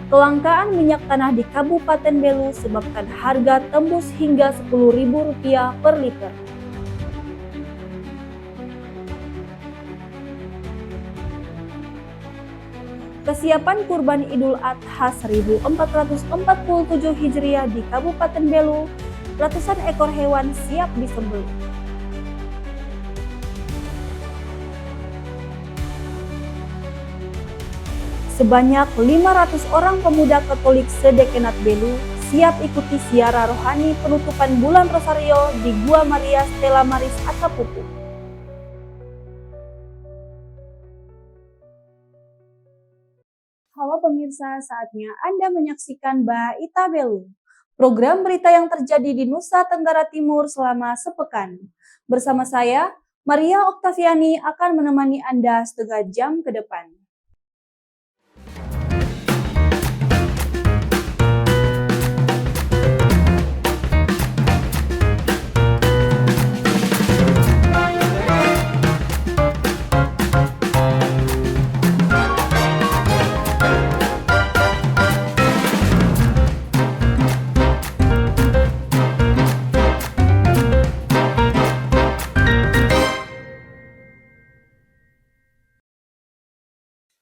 Kelangkaan minyak tanah di Kabupaten Belu sebabkan harga tembus hingga Rp10.000 per liter. Kesiapan kurban Idul Adha 1447 Hijriah di Kabupaten Belu, ratusan ekor hewan siap disembelih. Sebanyak 500 orang pemuda Katolik sedekenat Belu siap ikuti ziarah rohani penutupan bulan Rosario di Gua Maria Stella Maris Acapulco. Halo pemirsa, saatnya Anda menyaksikan Baita Belu, program berita yang terjadi di Nusa Tenggara Timur selama sepekan. Bersama saya, Maria Oktaviani akan menemani Anda setengah jam ke depan.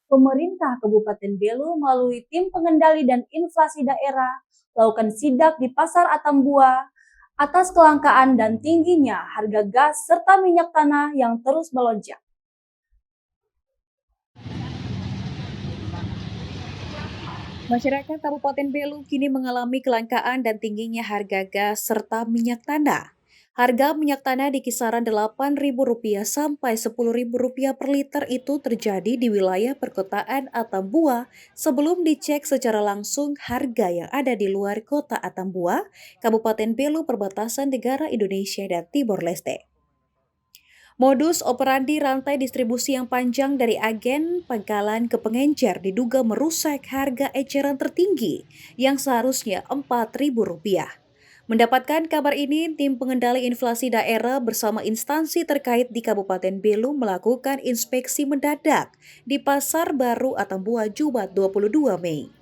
Pemerintah Kabupaten Belu melalui Tim Pengendali dan Inflasi Daerah melakukan sidak di Pasar Atambua atas kelangkaan dan tingginya harga gas serta minyak tanah yang terus melonjak. Masyarakat Kabupaten Belu kini mengalami kelangkaan dan tingginya harga gas serta minyak tanah. Harga minyak tanah di kisaran Rp8.000 sampai Rp10.000 per liter itu terjadi di wilayah perkotaan Atambua sebelum dicek secara langsung harga yang ada di luar kota Atambua, Kabupaten Belu perbatasan negara Indonesia dan Timor Leste. Modus operandi rantai distribusi yang panjang dari agen pangkalan ke pengencer diduga merusak harga eceran tertinggi yang seharusnya Rp4.000. Mendapatkan kabar ini, Tim Pengendali Inflasi Daerah bersama instansi terkait di Kabupaten Belu melakukan inspeksi mendadak di Pasar Baru Atambua Jumat 22 Mei.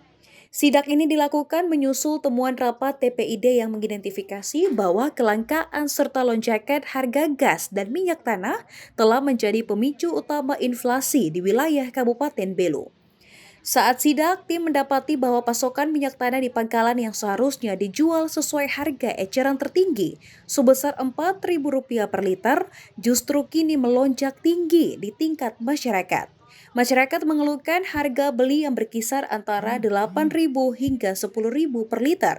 Sidak ini dilakukan menyusul temuan rapat TPID yang mengidentifikasi bahwa kelangkaan serta lonjakan harga gas dan minyak tanah telah menjadi pemicu utama inflasi di wilayah Kabupaten Belu. Saat sidak, tim mendapati bahwa pasokan minyak tanah di pangkalan yang seharusnya dijual sesuai harga eceran tertinggi sebesar Rp4.000 per liter justru kini melonjak tinggi di tingkat masyarakat. Masyarakat mengeluhkan harga beli yang berkisar antara Rp8.000 hingga Rp10.000 per liter.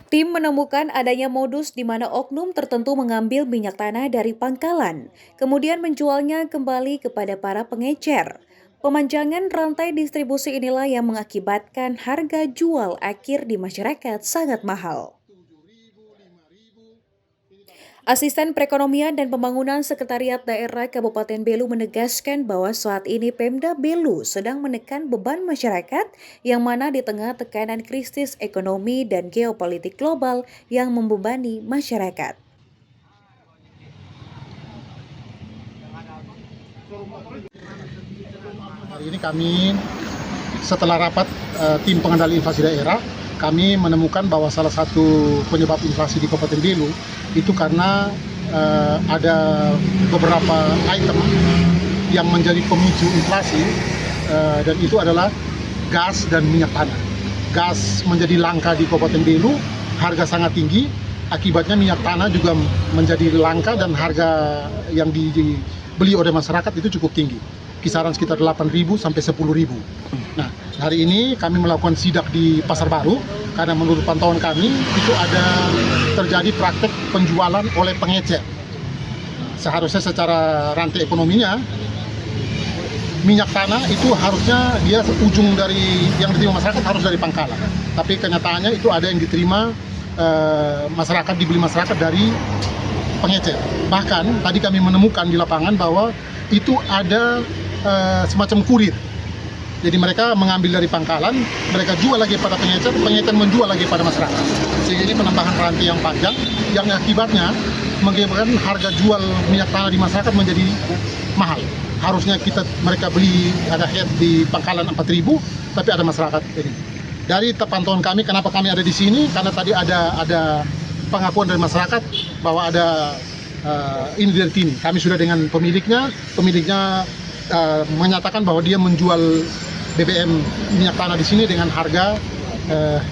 Tim menemukan adanya modus di mana oknum tertentu mengambil minyak tanah dari pangkalan, kemudian menjualnya kembali kepada para pengecer. Pemanjangan rantai distribusi inilah yang mengakibatkan harga jual akhir di masyarakat sangat mahal. Asisten Perekonomian dan Pembangunan Sekretariat Daerah Kabupaten Belu menegaskan bahwa saat ini Pemda Belu sedang menekan beban masyarakat yang mana di tengah tekanan krisis ekonomi dan geopolitik global yang membebani masyarakat. Hari ini kami setelah rapat tim pengendali inflasi daerah, kami menemukan bahwa salah satu penyebab inflasi di Kabupaten Belu itu karena ada beberapa item yang menjadi pemicu inflasi dan itu adalah gas dan minyak tanah. Gas menjadi langka di Kabupaten Belu, harga sangat tinggi, akibatnya minyak tanah juga menjadi langka dan harga yang dibeli oleh masyarakat itu cukup tinggi. Kisaran sekitar Rp8.000 sampai Rp10.000. Nah, hari ini kami melakukan sidak di Pasar Baru karena menurut pantauan kami itu ada terjadi praktek penjualan oleh pengecer. Seharusnya secara rantai ekonominya minyak tanah itu harusnya dia ujung dari yang diterima masyarakat harus dari pangkalan. Tapi kenyataannya itu ada yang diterima masyarakat, dibeli masyarakat dari pengecer. Bahkan tadi kami menemukan di lapangan bahwa itu ada semacam kurir. Jadi mereka mengambil dari pangkalan, mereka jual lagi pada pengecer, pengecer menjual lagi pada masyarakat. Sehingga ini penambahan rantai yang panjang, yang akibatnya mengakibatkan harga jual minyak tanah di masyarakat menjadi mahal. Harusnya mereka beli ada head di pangkalan 4.000, tapi ada masyarakat ini. Dari pantauan kami, kenapa kami ada di sini? Karena tadi ada pengakuan dari masyarakat bahwa ada ini dari sini. Kami sudah dengan pemiliknya menyatakan bahwa dia menjual BBM minyak tanah di sini dengan harga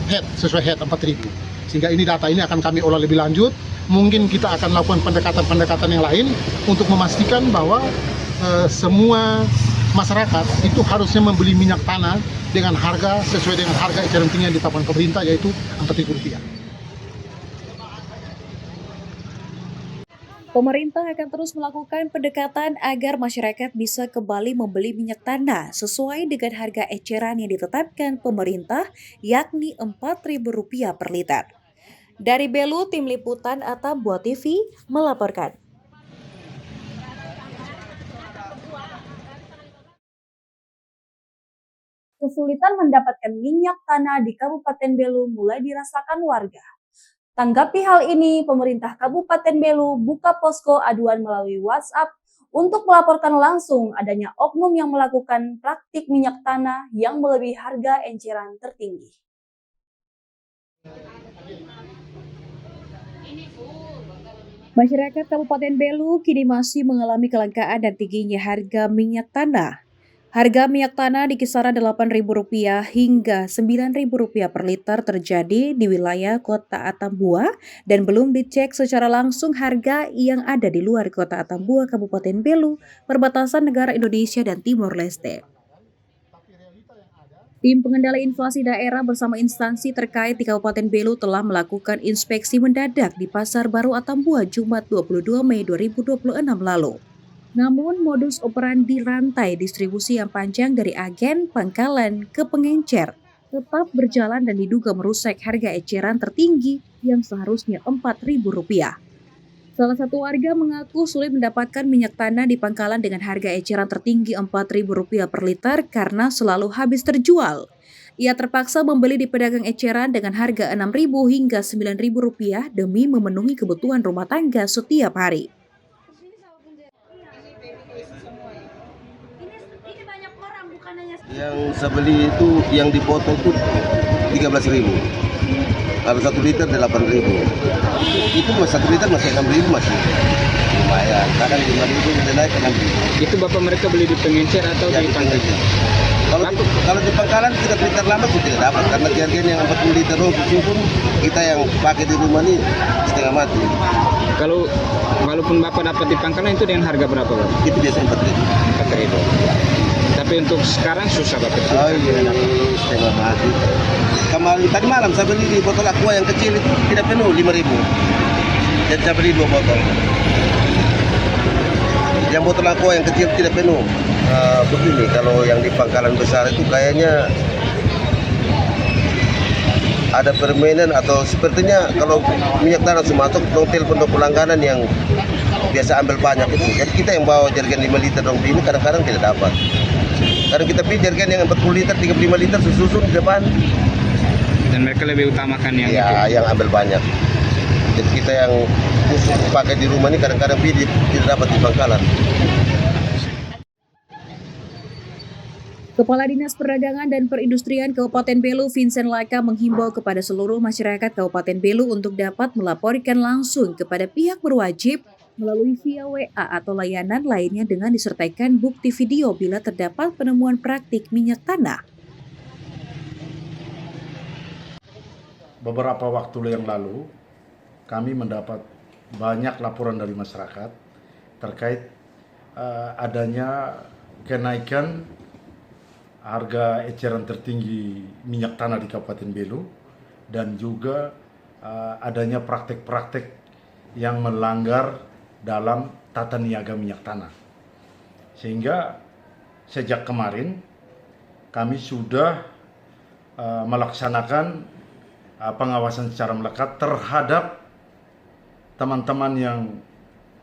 head sesuai head 4.000. Sehingga ini data ini akan kami olah lebih lanjut. Mungkin kita akan lakukan pendekatan-pendekatan yang lain untuk memastikan bahwa semua masyarakat itu harusnya membeli minyak tanah dengan harga sesuai dengan harga eceran tinggi yang ditetapkan pemerintah, yaitu Rp4.000. Pemerintah akan terus melakukan pendekatan agar masyarakat bisa kembali membeli minyak tanah sesuai dengan harga eceran yang ditetapkan pemerintah, yakni Rp4.000 per liter. Dari Belu, Tim Liputan Atambua TV melaporkan. Kesulitan mendapatkan minyak tanah di Kabupaten Belu mulai dirasakan warga. Tanggapi hal ini, pemerintah Kabupaten Belu buka posko aduan melalui WhatsApp untuk melaporkan langsung adanya oknum yang melakukan praktik minyak tanah yang melebihi harga eceran tertinggi. Masyarakat Kabupaten Belu kini masih mengalami kelangkaan dan tingginya harga minyak tanah. Harga minyak tanah di kisaran Rp8.000 hingga Rp9.000 per liter terjadi di wilayah Kota Atambua dan belum dicek secara langsung harga yang ada di luar Kota Atambua, Kabupaten Belu, perbatasan negara Indonesia dan Timor Leste. Tim pengendali inflasi daerah bersama instansi terkait di Kabupaten Belu telah melakukan inspeksi mendadak di Pasar Baru Atambua Jumat 22 Mei 2026 lalu. Namun, modus operandi rantai distribusi yang panjang dari agen, pangkalan, ke pengencer tetap berjalan dan diduga merusak harga eceran tertinggi yang seharusnya Rp4.000. Salah satu warga mengaku sulit mendapatkan minyak tanah di pangkalan dengan harga eceran tertinggi Rp4.000 per liter karena selalu habis terjual. Ia terpaksa membeli di pedagang eceran dengan harga Rp6.000 hingga Rp9.000 demi memenuhi kebutuhan rumah tangga setiap hari. Yang saya beli itu yang dipotong itu 13.000. Kalau 1 liter 8.000. Itu 1 liter masih 6.000 masih lumayan. Kadang 5.000 udah naik ke 6.000. Itu bapak mereka beli di pengencer atau Ya, di pangkalan? Kalau di pangkalan 3 liter lama itu tidak dapat karena harganya yang 40 liter itu pun kita yang pakai di rumah ini setengah mati. Kalau walaupun bapak dapat di pangkalan itu dengan harga berapa Pak? Itu biasanya 4.000. 4.000. Tapi untuk sekarang susah bapak. Oh iya, setengah mati. Tadi malam saya beli di botol aqua yang kecil itu tidak penuh 5.000. Jadi saya beli 2 botol. Yang botol aqua yang kecil tidak penuh. Begini, kalau yang di pangkalan besar itu kayaknya ada permainan atau sepertinya kalau minyak tanah masuk dong telepon pelangganan yang biasa ambil banyak itu. Jadi kita yang bawa jerigen 5 liter dong ini kadang-kadang tidak dapat. Kadang kita pilih jerigen yang 40 liter, 35 liter susun di depan. Dan mereka lebih utamakan yang itu. Yang ambil banyak. Jadi kita yang khusus pakai di rumah ini kadang-kadang pilih tidak dapat di pangkalan. Kepala Dinas Perdagangan dan Perindustrian Kabupaten Belu, Vincent Laka, menghimbau kepada seluruh masyarakat Kabupaten Belu untuk dapat melaporkan langsung kepada pihak berwajib melalui via WA atau layanan lainnya dengan disertaikan bukti video bila terdapat penemuan praktik minyak tanah. Beberapa waktu yang lalu, kami mendapat banyak laporan dari masyarakat terkait adanya kenaikan harga eceran tertinggi minyak tanah di Kabupaten Belu dan juga adanya praktek-praktek yang melanggar dalam tata niaga minyak tanah. Sehingga sejak kemarin kami sudah melaksanakan pengawasan secara melekat terhadap teman-teman yang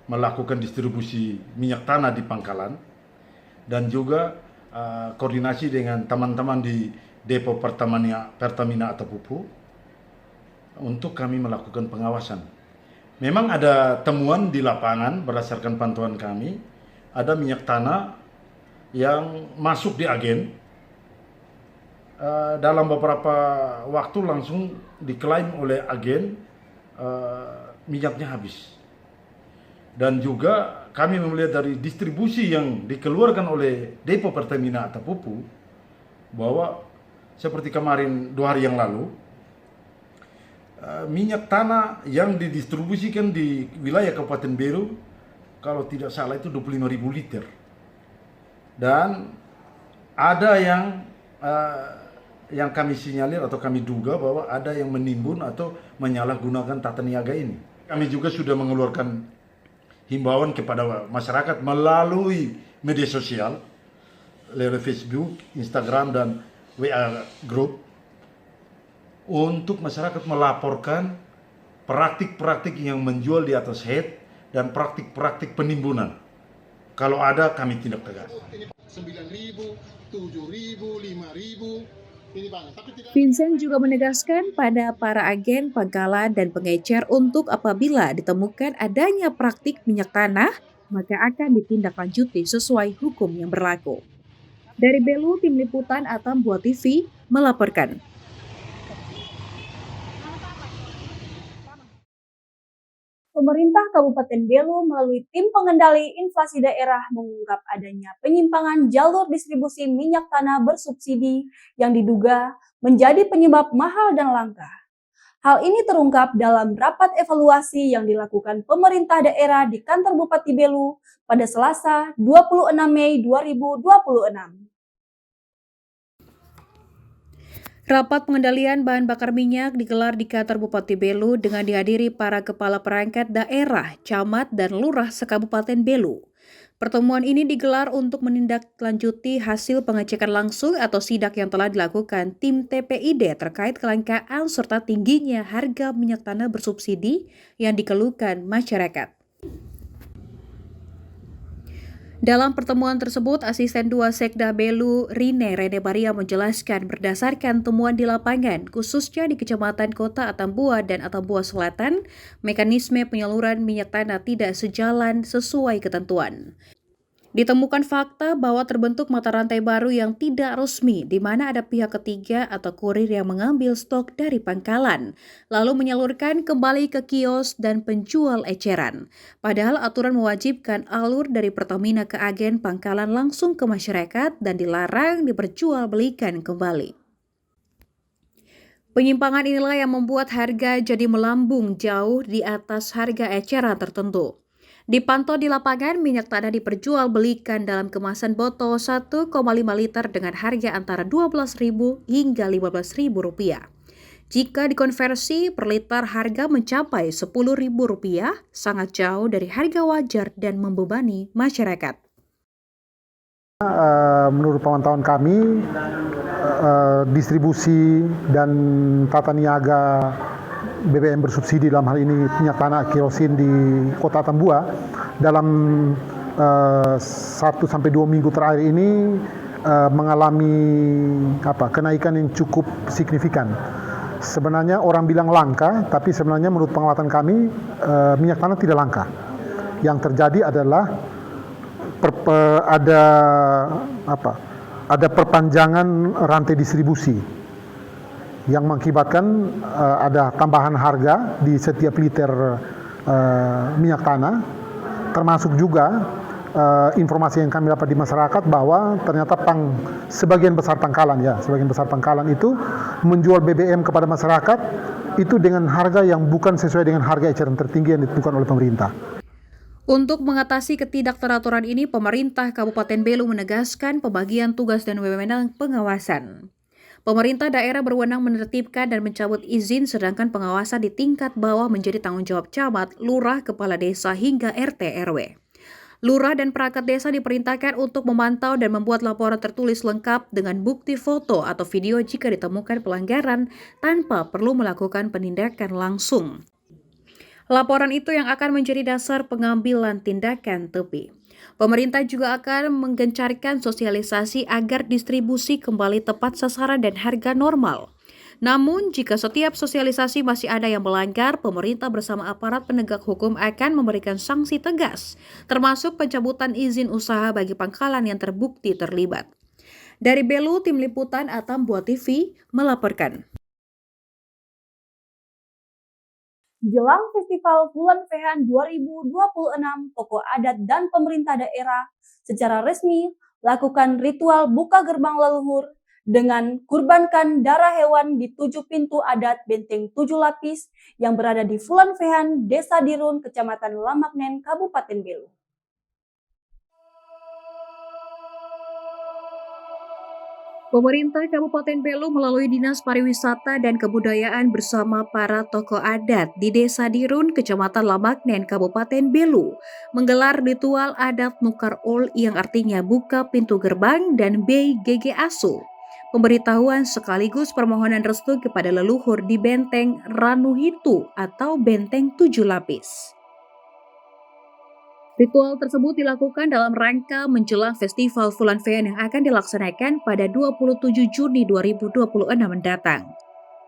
melakukan distribusi minyak tanah di pangkalan dan juga koordinasi dengan teman-teman di depo Pertamina atau Pupuk untuk kami melakukan pengawasan. Memang ada temuan di lapangan berdasarkan pantauan kami, ada minyak tanah yang masuk di agen. Dalam beberapa waktu langsung diklaim oleh agen minyaknya habis. Dan juga kami melihat dari distribusi yang dikeluarkan oleh Depo Pertamina Atapupu bahwa seperti kemarin 2 hari yang lalu, minyak tanah yang didistribusikan di wilayah Kabupaten Belu, kalau tidak salah itu 25.000 liter. Dan ada yang kami sinyalir atau kami duga bahwa ada yang menimbun atau menyalahgunakan tata niaga ini. Kami juga sudah mengeluarkan himbauan kepada masyarakat melalui media sosial, lewat Facebook, Instagram, dan WA Group, untuk masyarakat melaporkan praktik-praktik yang menjual di atas head dan praktik-praktik penimbunan. Kalau ada, kami tindak tegas. 9.000, 7.000, 5.000, ini banyak. Tapi tidak. Vincent juga menegaskan pada para agen, pangkalan, dan pengecer untuk apabila ditemukan adanya praktik minyak tanah, maka akan ditindaklanjuti sesuai hukum yang berlaku. Dari Belu, Tim Liputan Atam Buah TV melaporkan. Pemerintah Kabupaten Belu melalui Tim Pengendali Inflasi Daerah mengungkap adanya penyimpangan jalur distribusi minyak tanah bersubsidi yang diduga menjadi penyebab mahal dan langka. Hal ini terungkap dalam rapat evaluasi yang dilakukan pemerintah daerah di kantor Bupati Belu pada Selasa 26 Mei 2026. Rapat pengendalian bahan bakar minyak digelar di kantor Bupati Belu dengan dihadiri para kepala perangkat daerah, camat, dan lurah sekabupaten Belu. Pertemuan ini digelar untuk menindaklanjuti hasil pengecekan langsung atau sidak yang telah dilakukan tim TPID terkait kelangkaan serta tingginya harga minyak tanah bersubsidi yang dikeluhkan masyarakat. Dalam pertemuan tersebut, Asisten 2 Sekda Belu, Rene Baria menjelaskan berdasarkan temuan di lapangan, khususnya di Kecamatan Kota Atambua dan Atambua Selatan, mekanisme penyaluran minyak tanah tidak sejalan sesuai ketentuan. Ditemukan fakta bahwa terbentuk mata rantai baru yang tidak resmi, di mana ada pihak ketiga atau kurir yang mengambil stok dari pangkalan, lalu menyalurkan kembali ke kios dan penjual eceran. Padahal aturan mewajibkan alur dari Pertamina ke agen pangkalan langsung ke masyarakat dan dilarang diperjualbelikan kembali. Penyimpangan inilah yang membuat harga jadi melambung jauh di atas harga eceran tertentu. Dipantau di lapangan, minyak tanah diperjualbelikan dalam kemasan botol 1,5 liter dengan harga antara Rp12.000 hingga Rp15.000. Jika dikonversi per liter harga mencapai Rp10.000, sangat jauh dari harga wajar dan membebani masyarakat. Menurut pemantauan kami, distribusi dan tata niaga BBM bersubsidi dalam hal ini minyak tanah kerosin di Kota Atambua dalam 1-2 minggu terakhir ini mengalami kenaikan yang cukup signifikan. Sebenarnya orang bilang langka, tapi sebenarnya menurut pengamatan kami minyak tanah tidak langka. Yang terjadi adalah ada perpanjangan rantai distribusi yang mengakibatkan ada tambahan harga di setiap liter minyak tanah, termasuk juga informasi yang kami dapat di masyarakat bahwa ternyata sebagian besar pangkalan itu menjual BBM kepada masyarakat itu dengan harga yang bukan sesuai dengan harga eceran tertinggi yang ditentukan oleh pemerintah. Untuk mengatasi ketidakteraturan ini, pemerintah Kabupaten Belu menegaskan pembagian tugas dan wewenang pengawasan. Pemerintah daerah berwenang menertibkan dan mencabut izin, sedangkan pengawasan di tingkat bawah menjadi tanggung jawab camat, lurah, kepala desa, hingga RT RW. Lurah dan perangkat desa diperintahkan untuk memantau dan membuat laporan tertulis lengkap dengan bukti foto atau video jika ditemukan pelanggaran tanpa perlu melakukan penindakan langsung. Laporan itu yang akan menjadi dasar pengambilan tindakan tepi. Pemerintah juga akan menggencarkan sosialisasi agar distribusi kembali tepat sasaran dan harga normal. Namun, jika setiap sosialisasi masih ada yang melanggar, pemerintah bersama aparat penegak hukum akan memberikan sanksi tegas, termasuk pencabutan izin usaha bagi pangkalan yang terbukti terlibat. Dari Belu, Tim Liputan Atam Buat TV melaporkan. Jelang Festival Wulan Fehan 2026, tokoh adat dan pemerintah daerah secara resmi lakukan ritual buka gerbang leluhur dengan kurbankan darah hewan di 7 pintu adat Benteng 7 Lapis yang berada di Wulan Fehan, Desa Dirun, Kecamatan Lamaknen, Kabupaten Belu. Pemerintah Kabupaten Belu melalui Dinas Pariwisata dan Kebudayaan bersama para tokoh adat di Desa Dirun, Kecamatan Lamaknen, Kabupaten Belu, menggelar ritual adat Nukar Ol yang artinya buka pintu gerbang dan BGG Asu. Pemberitahuan sekaligus permohonan restu kepada leluhur di Benteng Ranuhitu atau Benteng 7 Lapis. Ritual tersebut dilakukan dalam rangka menjelang Festival Wulan Fehan yang akan dilaksanakan pada 27 Juni 2026 mendatang.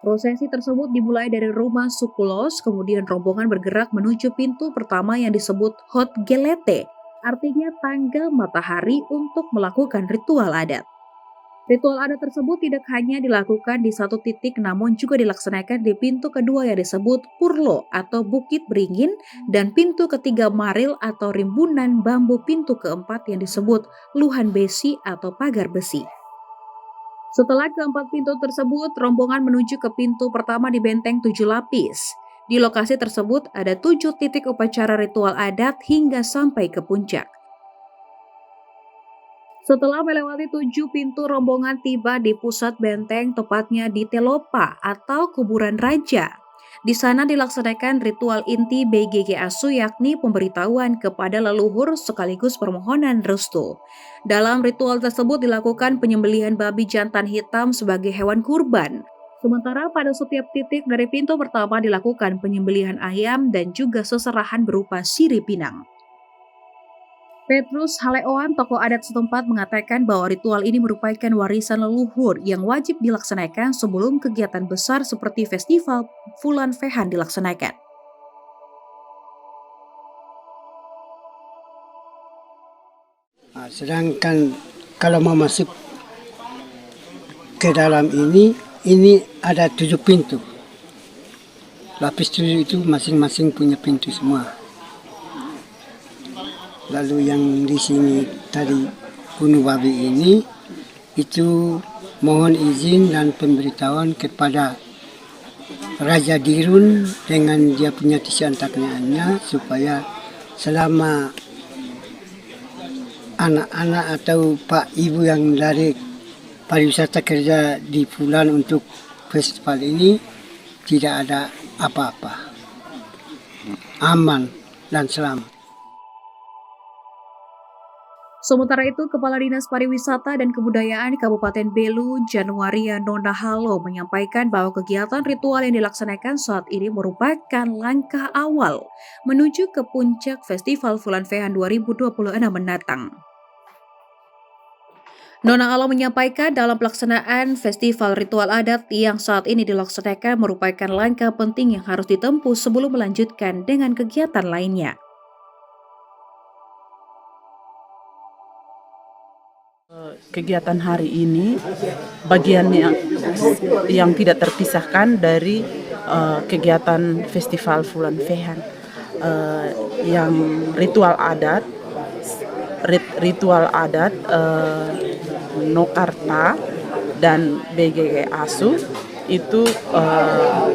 Prosesi tersebut dimulai dari rumah Sukulos, kemudian rombongan bergerak menuju pintu pertama yang disebut Hot Gelete, artinya tangga matahari untuk melakukan ritual adat. Ritual adat tersebut tidak hanya dilakukan di satu titik namun juga dilaksanakan di pintu kedua yang disebut Purlo atau Bukit Beringin dan pintu ketiga Maril atau rimbunan bambu, pintu keempat yang disebut Luhan Besi atau pagar besi. Setelah keempat pintu tersebut, rombongan menuju ke pintu pertama di Benteng 7 Lapis. Di lokasi tersebut ada 7 titik upacara ritual adat hingga sampai ke puncak. Setelah melewati 7 pintu, rombongan tiba di pusat benteng, tepatnya di Telopa atau Kuburan Raja. Di sana dilaksanakan ritual inti BGG Asu, yakni pemberitahuan kepada leluhur sekaligus permohonan restu. Dalam ritual tersebut dilakukan penyembelihan babi jantan hitam sebagai hewan kurban. Sementara pada setiap titik dari pintu pertama dilakukan penyembelihan ayam dan juga seserahan berupa sirih pinang. Petrus Haleoan, tokoh adat setempat, mengatakan bahwa ritual ini merupakan warisan leluhur yang wajib dilaksanakan sebelum kegiatan besar seperti Festival Wulan Fehan dilaksanakan. Sedangkan kalau mau masuk ke dalam ini ada 7 pintu. Lapis 7 itu masing-masing punya pintu semua. Lalu yang di sini tadi bunuh babi ini itu mohon izin dan pemberitahuan kepada Raja Dirun dengan dia punya tisian takniannya supaya selama anak-anak atau pak ibu yang dari pariwisata kerja di Wulan untuk festival ini tidak ada apa-apa, aman dan selamat. Sementara itu, Kepala Dinas Pariwisata dan Kebudayaan Kabupaten Belu, Januaria Nonahalo, menyampaikan bahwa kegiatan ritual yang dilaksanakan saat ini merupakan langkah awal menuju ke puncak Festival Wulan Fehan 2026 mendatang. Nonahalo menyampaikan dalam pelaksanaan festival ritual adat yang saat ini dilaksanakan merupakan langkah penting yang harus ditempuh sebelum melanjutkan dengan kegiatan lainnya. Kegiatan hari ini bagian yang tidak terpisahkan dari kegiatan Festival Wulan Fehan yang ritual adat Nokarta dan BGG Asu itu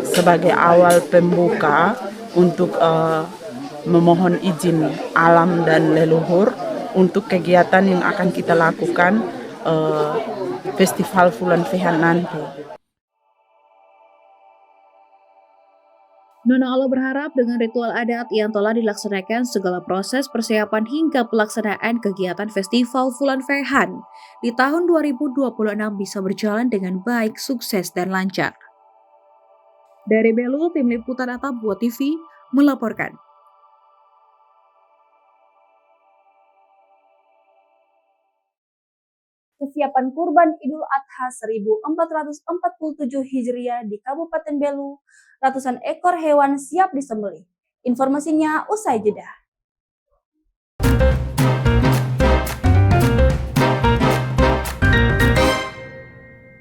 sebagai awal pembuka untuk memohon izin alam dan leluhur untuk kegiatan yang akan kita lakukan Festival Wulan Fehan nanti. Nonahalo berharap dengan ritual adat yang telah dilaksanakan, segala proses persiapan hingga pelaksanaan kegiatan Festival Wulan Fehan di tahun 2026 bisa berjalan dengan baik, sukses, dan lancar. Dari Belu, Tim Liputan Atam Buat TV melaporkan. kesiapan kurban Idul Adha 1447 Hijriah di Kabupaten Belu, ratusan ekor hewan siap disembelih. Informasinya usai jeda.